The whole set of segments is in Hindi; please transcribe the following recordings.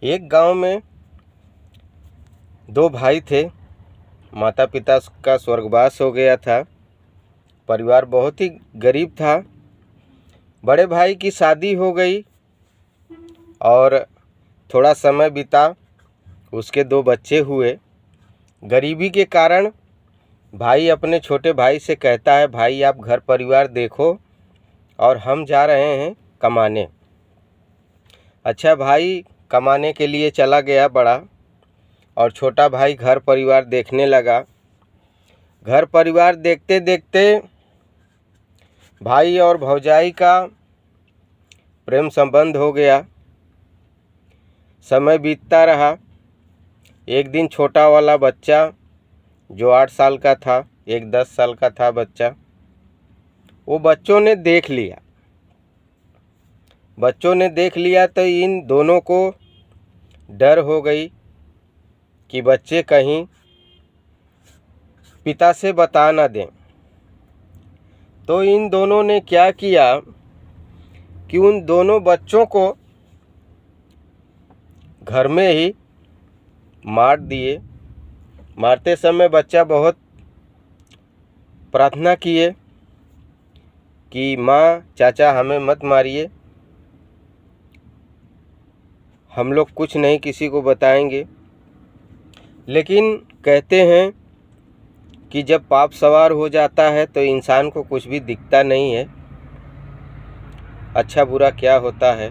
एक गांव में दो भाई थे। माता पिता का स्वर्गवास हो गया था। परिवार बहुत ही गरीब था। बड़े भाई की शादी हो गई और थोड़ा समय बीता, उसके दो बच्चे हुए। गरीबी के कारण भाई अपने छोटे भाई से कहता है, भाई आप घर परिवार देखो और हम जा रहे हैं कमाने। अच्छा, भाई कमाने के लिए चला गया बड़ा, और छोटा भाई घर परिवार देखने लगा। घर परिवार देखते देखते भाई और भौजाई का प्रेम संबंध हो गया। समय बीतता रहा। एक दिन छोटा वाला बच्चा जो 8 साल का था, एक 10 साल का था बच्चा, वो बच्चों ने देख लिया तो इन दोनों को डर हो गई कि बच्चे कहीं पिता से बता ना दें। तो इन दोनों ने क्या किया कि उन दोनों बच्चों को घर में ही मार दिए। मारते समय बच्चा बहुत प्रार्थना किए कि माँ, चाचा हमें मत मारिए, हम लोग कुछ नहीं किसी को बताएंगे। लेकिन कहते हैं कि जब पाप सवार हो जाता है तो इंसान को कुछ भी दिखता नहीं है, अच्छा बुरा क्या होता है।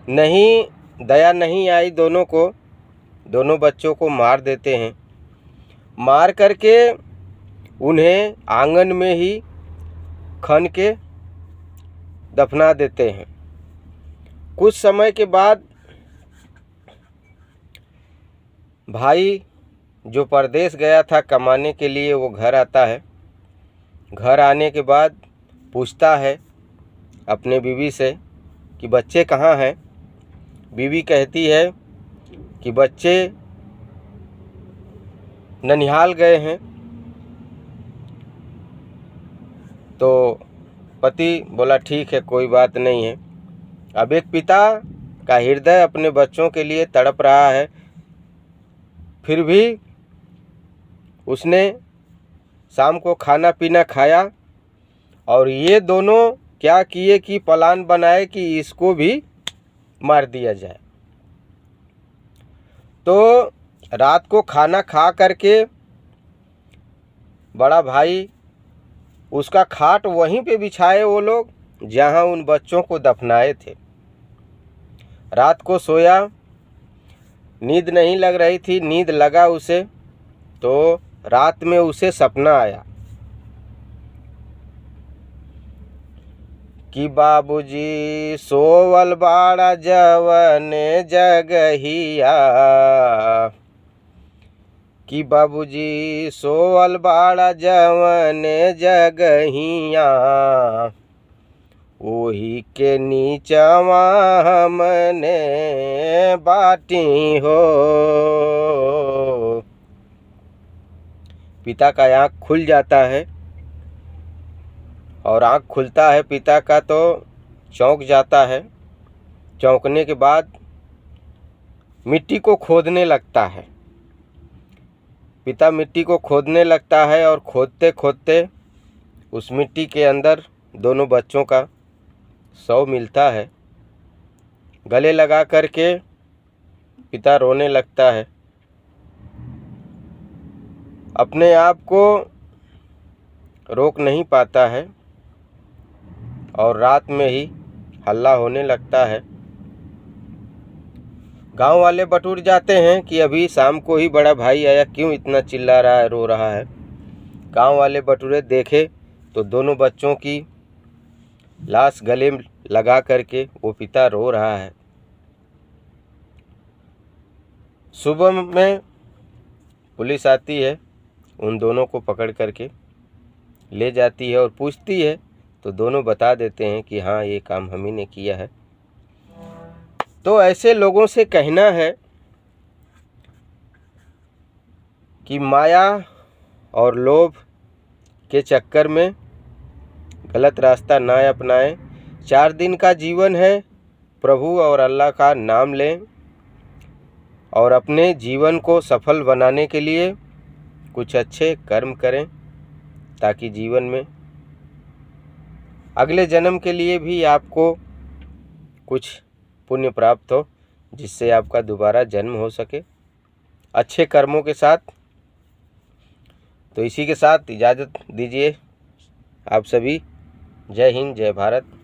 नहीं, दया नहीं आई दोनों को, दोनों बच्चों को मार देते हैं। मार करके उन्हें आंगन में ही खन के दफना देते हैं। कुछ समय के बाद भाई जो परदेश गया था कमाने के लिए, वो घर आता है। घर आने के बाद पूछता है अपने बीवी से कि बच्चे कहाँ हैं। बीवी कहती है कि बच्चे ननिहाल गए हैं। तो पति बोला, ठीक है, कोई बात नहीं है। अब एक पिता का हृदय अपने बच्चों के लिए तड़प रहा है, फिर भी उसने शाम को खाना पीना खाया और ये दोनों क्या किए कि प्लान बनाए कि इसको भी मार दिया जाए। तो रात को खाना खा करके बड़ा भाई उसका खाट वहीं पे बिछाए वो लोग जहां उन बच्चों को दफनाए थे। रात को सोया, नींद नहीं लग रही थी, नींद लगा उसे। तो रात में उसे सपना आया कि बाबूजी सोवल बाड़ा जवने जगहिया, कि बाबूजी सोवल बाड़ा जवने जगहिया, ओही के नीचवा हमने बाटी हो। पिता का आँख खुल जाता है, और आँख खुलता है पिता का तो चौंक जाता है। चौंकने के बाद मिट्टी को खोदने लगता है। पिता मिट्टी को खोदने लगता है और खोदते खोदते उस मिट्टी के अंदर दोनों बच्चों का शव मिलता है। गले लगा करके पिता रोने लगता है। अपने आप को रोक नहीं पाता है और रात में ही हल्ला होने लगता है। गांव वाले बटुर जाते हैं कि अभी शाम को ही बड़ा भाई आया, क्यों इतना चिल्ला रहा है, रो रहा है। गांव वाले बटुरे देखे तो दोनों बच्चों की लाश गले में लगा करके वो पिता रो रहा है। सुबह में पुलिस आती है, उन दोनों को पकड़ करके ले जाती है और पूछती है तो दोनों बता देते हैं कि हाँ, ये काम हम ही ने किया है। तो ऐसे लोगों से कहना है कि माया और लोभ के चक्कर में गलत रास्ता ना अपनाएं। 4 दिन का जीवन है, प्रभु और अल्लाह का नाम लें और अपने जीवन को सफल बनाने के लिए कुछ अच्छे कर्म करें, ताकि जीवन में अगले जन्म के लिए भी आपको कुछ पुण्य प्राप्त हो, जिससे आपका दोबारा जन्म हो सके अच्छे कर्मों के साथ। तो इसी के साथ इजाज़त दीजिए आप सभी। जय हिंद, जय भारत।